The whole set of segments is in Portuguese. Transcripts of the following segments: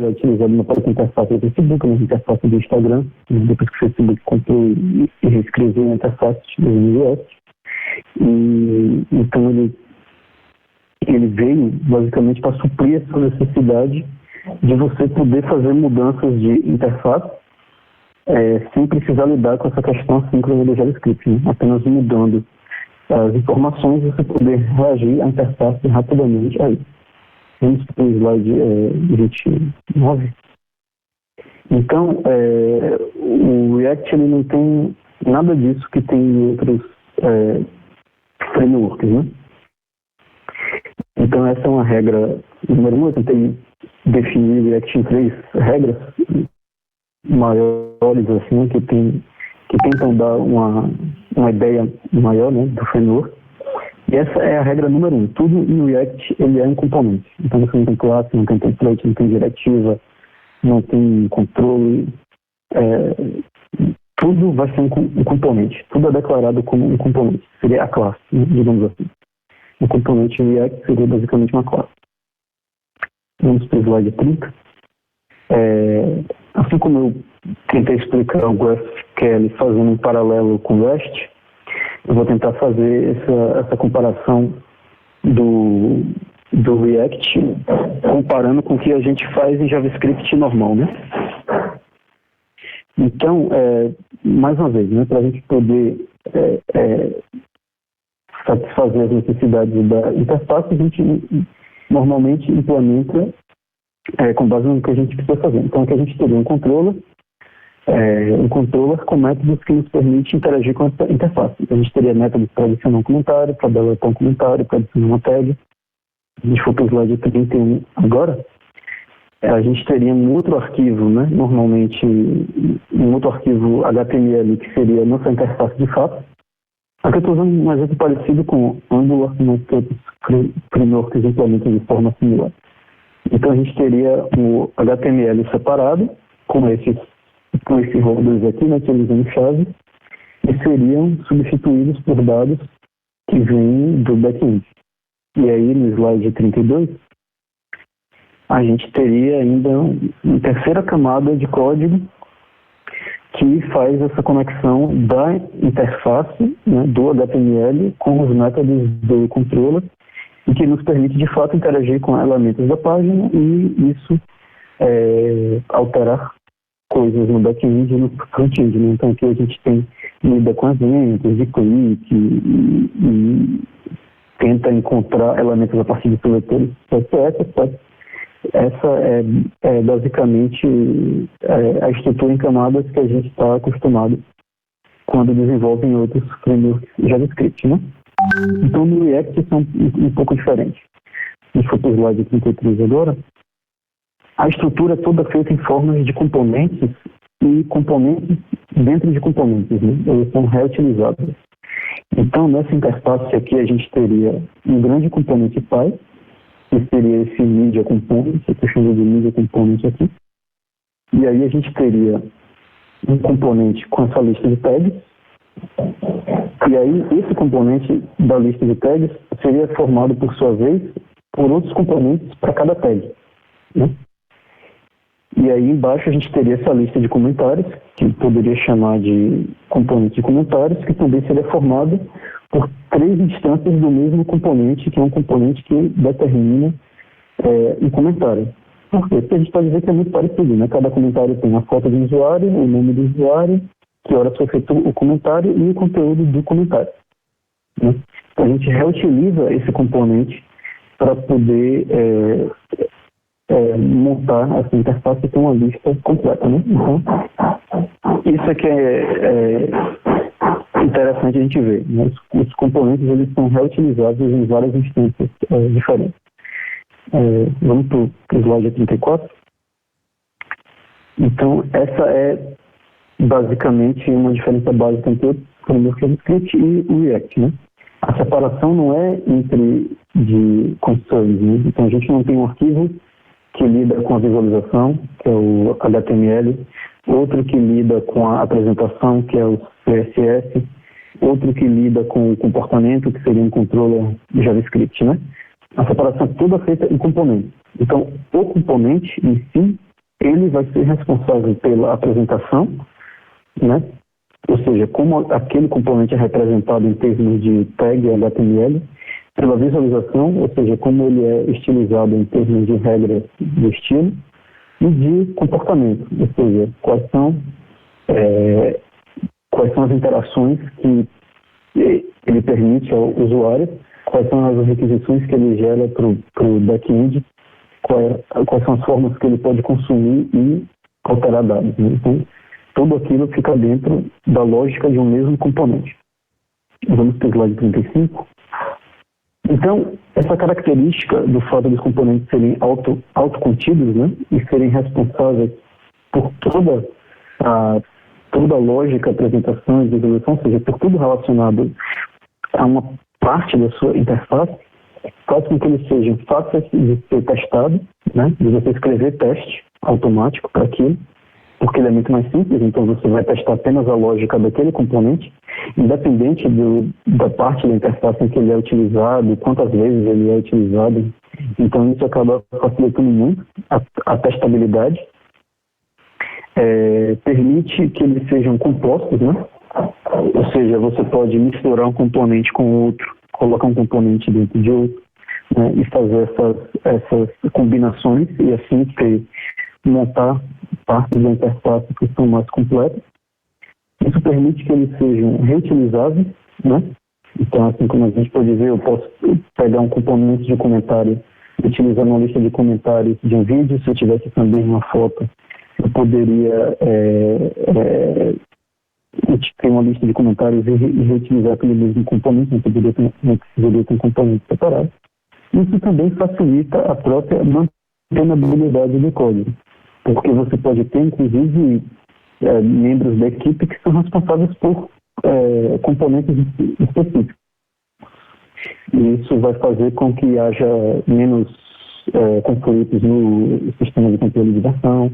é utilizado na própria interface do Facebook, na interface do Instagram, depois que o Facebook comprou e reescreveu a interface do UX. E então ele veio basicamente para suprir essa necessidade de você poder fazer mudanças de interface sem precisar lidar com essa questão síncrona do JavaScript, né? Apenas mudando as informações você poder reagir à interface rapidamente aí. Vamos para o slide 29. Então, o React ele não tem nada disso que tem em outros frameworks, né? Então, essa é uma regra número 1. Eu tentei definir o React em 3 regras maiores, assim, que tentam dar uma ideia maior, né, do framework. E essa é a regra número 1. Tudo em React ele é um componente. Então você não tem classe, não tem template, não tem diretiva, não tem controle. Tudo vai ser um componente. Tudo é declarado como um componente. Seria a classe, né, digamos assim. Um componente em React seria basicamente uma classe. Vamos para o slide 30. Assim como eu tentei explicar o GraphQL fazendo um paralelo com o REST, eu vou tentar fazer essa comparação do React comparando com o que a gente faz em JavaScript normal, né? Então, mais uma vez, né, para a gente poder satisfazer as necessidades da interface, a gente normalmente implementa com base no que a gente precisa fazer. Então, aqui a gente teria um controller com métodos que nos permite interagir com essa interface. Então, a gente teria métodos para adicionar um comentário, para deletar um comentário, para adicionar uma tag. Se a gente for para o slide 31 agora, a gente teria um outro arquivo, né? Normalmente um outro arquivo HTML, que seria a nossa interface de fato. Aqui eu estou usando um exemplo parecido com Angular, mas que outros frameworks implementam de forma similar. Então a gente teria o HTML separado, com esses rolos aqui, né, utilizando chave, e seriam substituídos por dados que vêm do back-end. E aí no slide 32, a gente teria ainda uma terceira camada de código que faz essa conexão da interface, né, do HTML com os métodos do controller, e que nos permite de fato interagir com elementos da página e isso alterar coisas no back-end e no front-end, né? Então aqui a gente lida com exemplos de clique e tenta encontrar elementos a partir de seletores CSS. Essa é basicamente a estrutura em camadas que a gente está acostumado quando desenvolve em outros frameworks JavaScript, né? Então no React isso é um pouco diferente. Se a gente for para o slide 33 agora, a estrutura é toda feita em formas de componentes e componentes dentro de componentes, né? Eles são reutilizados. Então nessa interface aqui a gente teria um grande componente pai, que seria esse media component, que eu chamo de media component aqui. E aí a gente teria um componente com essa lista de tags. E aí esse componente da lista de tags seria formado, por sua vez, por outros componentes para cada tag, né? E aí embaixo a gente teria essa lista de comentários, que poderia chamar de componente de comentários, que também seria formado por 3 instâncias do mesmo componente, que é um componente que determina um comentário. Por quê? Porque a gente pode dizer que é muito parecido, né? Cada comentário tem a foto do usuário, o nome do usuário, que hora foi feito o comentário e o conteúdo do comentário, né? Então a gente reutiliza esse componente para poder montar essa interface e ter uma lista completa, né? Então, isso aqui é interessante a gente ver, né? Os componentes eles são reutilizados em várias instâncias diferentes. Vamos para o slide 34. Então, essa é basicamente uma diferença básica entre o framework JavaScript e o React, né? A separação não é de concerns, né? Então, a gente não tem um arquivo que lida com a visualização, que é o HTML, outro que lida com a apresentação, que é o CSS, outro que lida com o comportamento, que seria um controller JavaScript, né? A separação é toda feita em componentes. Então, o componente em si, ele vai ser responsável pela apresentação, né? Ou seja, como aquele componente é representado em termos de tag HTML, pela visualização, ou seja, como ele é estilizado em termos de regras de estilo, e de comportamento, ou seja, quais são as interações que ele permite ao usuário, quais são as requisições que ele gera para o back-end, quais são as formas que ele pode consumir e alterar dados. Né? Então, tudo aquilo fica dentro da lógica de um mesmo componente. Vamos para o slide 35. Então, essa característica do fato dos componentes serem autocontidos, né, e serem responsáveis por toda a lógica, apresentação e visualização, ou seja, por tudo relacionado a uma parte da sua interface, faz com que eles sejam fáceis de ser testado, né, de você escrever teste automático para aquilo, porque ele é muito mais simples, então você vai testar apenas a lógica daquele componente, independente da parte da interface em que ele é utilizado, quantas vezes ele é utilizado. Então isso acaba facilitando muito a testabilidade. Permite que eles sejam compostos, né? Ou seja, você pode misturar um componente com outro, colocar um componente dentro de outro, né? E fazer essas combinações e assim montar partes da interface que são mais completas. Isso permite que eles sejam reutilizáveis, né? Então, assim como a gente pode ver, eu posso pegar um componente de comentário, utilizar uma lista de comentários de um vídeo. Se eu tivesse também uma foto, eu poderia ter uma lista de comentários e reutilizar aquele mesmo componente, não precisaria ter um componente separado. Isso também facilita a própria mantenabilidade do código, porque você pode ter, inclusive, membros da equipe que são responsáveis por componentes específicos. E isso vai fazer com que haja menos conflitos no sistema de controle de versão.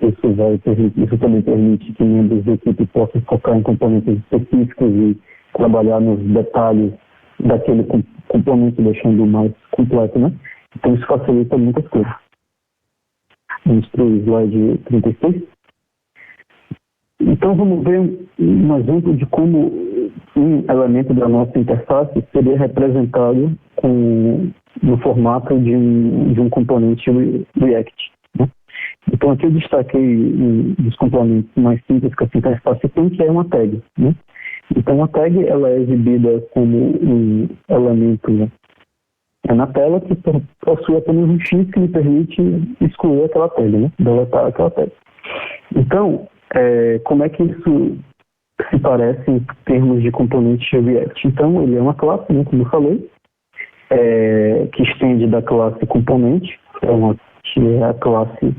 Isso também permite que membros da equipe possam focar em componentes específicos e trabalhar nos detalhes daquele componente, deixando mais completo, né? Então isso facilita muitas coisas. Vamos para o slide 36. Então vamos ver um exemplo de como um elemento da nossa interface seria representado no formato de um componente React. Né? Então aqui eu destaquei um dos componentes mais simples que essa interface tem, que é uma tag. Né? Então a tag ela é exibida como um elemento, né, na tela, que possui apenas um X que lhe permite excluir aquela tag, né? Deletar aquela tag. Então, como é que isso se parece em termos de componente React? Então, ele é uma classe, né, como eu falei, que estende da classe componente, que é a classe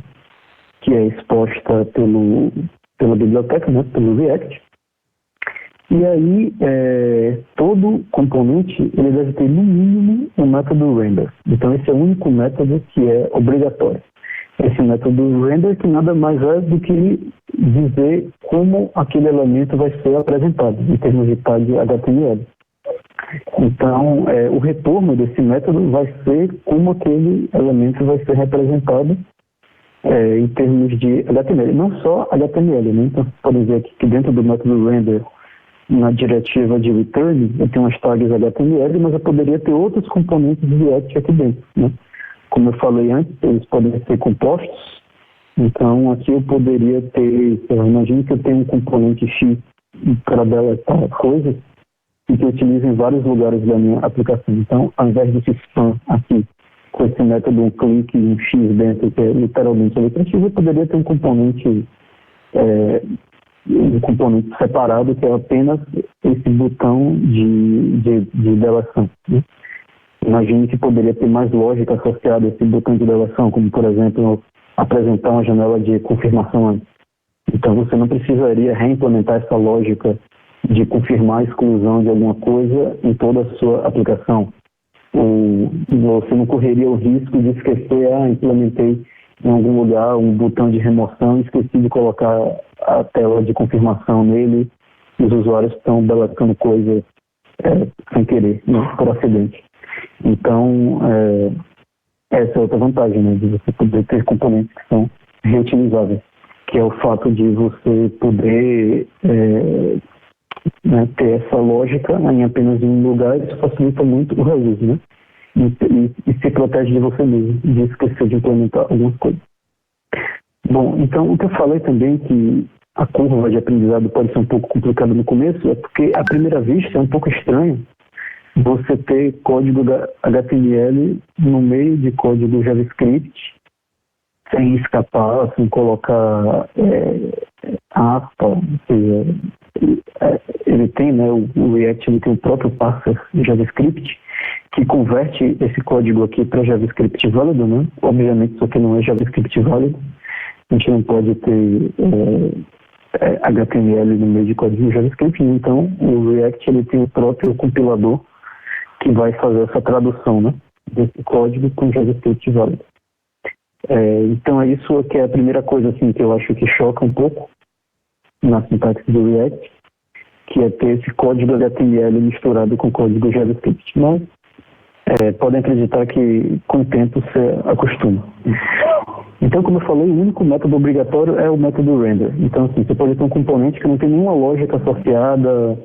que é exposta pela biblioteca, né, pelo React. E aí, todo componente ele deve ter, no mínimo, um método render. Então, esse é o único método que é obrigatório. Esse método render que nada mais é do que dizer como aquele elemento vai ser apresentado, em termos de tag HTML. Então, o retorno desse método vai ser como aquele elemento vai ser representado em termos de HTML. Não só HTML, né? Então, vocês podem ver aqui que dentro do método render, na diretiva de return, eu tenho as tags HTML, mas eu poderia ter outros componentes de React aqui dentro, né? Como eu falei antes, eles podem ser compostos. Então, aqui eu poderia ter, imagine que eu tenho um componente X para deletar coisas e que eu utilizo em vários lugares da minha aplicação. Então, ao invés desse spam aqui, com esse método um clique e um X dentro, que é literalmente a letra X, eu poderia ter um componente separado, que é apenas esse botão de deleção. Né? Imagine que poderia ter mais lógica associada a esse botão de deleção, como, por exemplo, apresentar uma janela de confirmação antes. Então, você não precisaria reimplementar essa lógica de confirmar a exclusão de alguma coisa em toda a sua aplicação. Ou você não correria o risco de esquecer, implementei em algum lugar um botão de remoção e esqueci de colocar a tela de confirmação nele e os usuários estão deletando coisas sem querer, né, por acidente. Então, essa é outra vantagem, né, de você poder ter componentes que são reutilizáveis, que é o fato de você poder ter essa lógica em apenas um lugar. Isso facilita muito o reuso, né? E se protege de você mesmo, de esquecer de implementar algumas coisas. Bom, então o que eu falei também, que a curva de aprendizado pode ser um pouco complicada no começo, é porque à primeira vista é um pouco estranho você ter código HTML no meio de código JavaScript, sem escapar, sem colocar aspa, ou seja, ele tem, né, o React ele tem o próprio parser JavaScript, que converte esse código aqui para JavaScript válido, né? Obviamente isso aqui não é JavaScript válido, a gente não pode ter HTML no meio de código JavaScript, então o React ele tem o próprio compilador que vai fazer essa tradução, né, desse código com JavaScript válido. Então é isso que é a primeira coisa assim, que eu acho que choca um pouco na sintaxe do React, que é ter esse código HTML misturado com código JavaScript. Mas podem acreditar que com o tempo você acostuma. Então, como eu falei, o único método obrigatório é o método render. Então, assim, você pode ter um componente que não tem nenhuma lógica associada,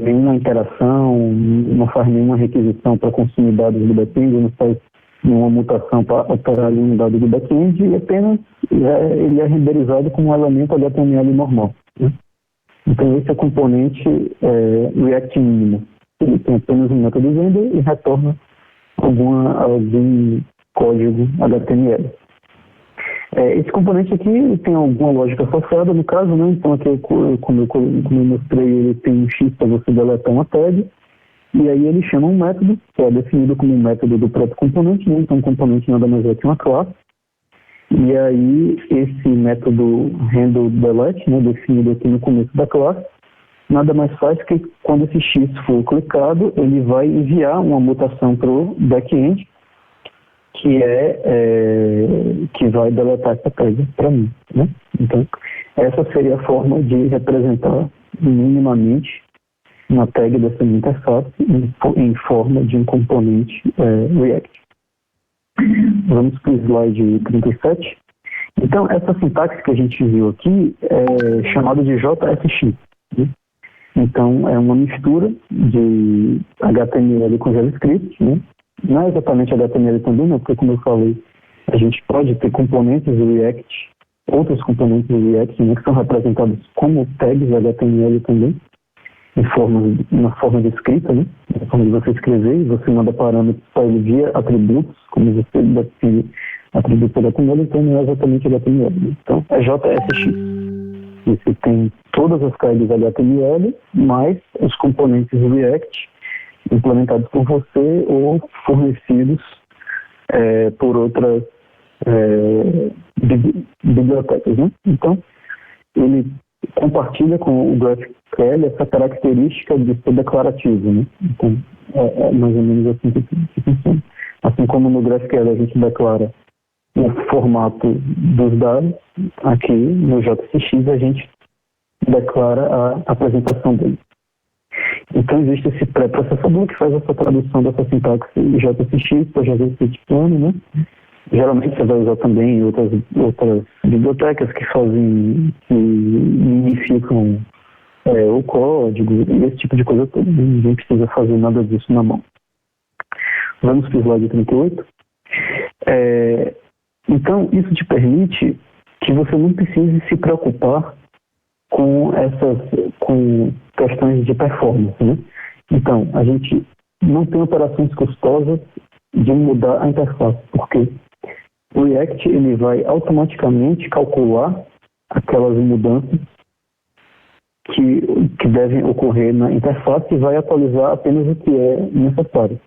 nenhuma interação, não faz nenhuma requisição para consumir dados do back-end, não faz nenhuma mutação para operar ali um dado do back-end, e apenas ele é renderizado como um elemento HTML normal, né? Então, esse é o componente React mínimo. Ele tem apenas um método render e retorna algum código HTML. Esse componente aqui tem alguma lógica associada, no caso, né? Então aqui, como eu mostrei, ele tem um X para você deletar uma tag, e aí ele chama um método, que é definido como um método do próprio componente, né? Então o componente nada mais é que uma classe, e aí esse método handleDelete, né, definido aqui no começo da classe, nada mais faz que quando esse X for clicado, ele vai enviar uma mutação para o back-end, que vai deletar essa tag para mim, né? Então, essa seria a forma de representar minimamente uma tag dessa minha interface em forma de um componente React. Vamos para o slide 37. Então, essa sintaxe que a gente viu aqui é chamada de JSX, né? Então, é uma mistura de HTML com JavaScript, né? Não é exatamente HTML também, não, porque como eu falei, a gente pode ter componentes do React, outros componentes do React, né, que são representados como tags HTML também, na forma de escrita, né? Na forma de você escrever, e você manda parâmetros para ele via atributos, como você define atributos HTML, então não é exatamente HTML, né? Então é JSX. Você tem todas as tags HTML, mais os componentes do React, implementados por você ou fornecidos por outras bibliotecas, né? Então, ele compartilha com o GraphQL essa característica de ser declarativo, né? Então, é mais ou menos assim que funciona. Assim como no GraphQL a gente declara o formato dos dados, aqui no JSX a gente declara a apresentação dele. Então existe esse pré-processador que faz essa tradução dessa sintaxe JSX para JavaScript plano, né? Geralmente você vai usar também outras bibliotecas que minificam o código e esse tipo de coisa toda. Ninguém precisa fazer nada disso na mão. Vamos para o slide 38. Então isso te permite que você não precise se preocupar com questões de performance, né? Então, a gente não tem operações custosas de mudar a interface, porque o React ele vai automaticamente calcular aquelas mudanças que devem ocorrer na interface e vai atualizar apenas o que é necessário.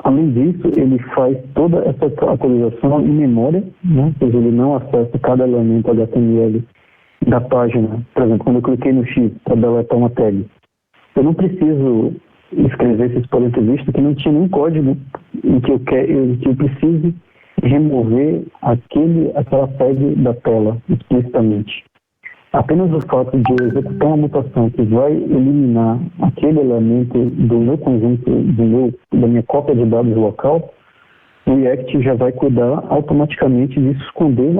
Além disso, ele faz toda essa atualização em memória, né? Ou seja, ele não acessa cada elemento HTML da página. Por exemplo, quando eu cliquei no X para deletar uma tag, eu não preciso escrever, vocês podem ter visto que não tinha nenhum código em que eu precise remover aquela tag da tela explicitamente. Apenas o fato de eu executar uma mutação que vai eliminar aquele elemento do meu conjunto, da minha cópia de dados local, o React já vai cuidar automaticamente de esconder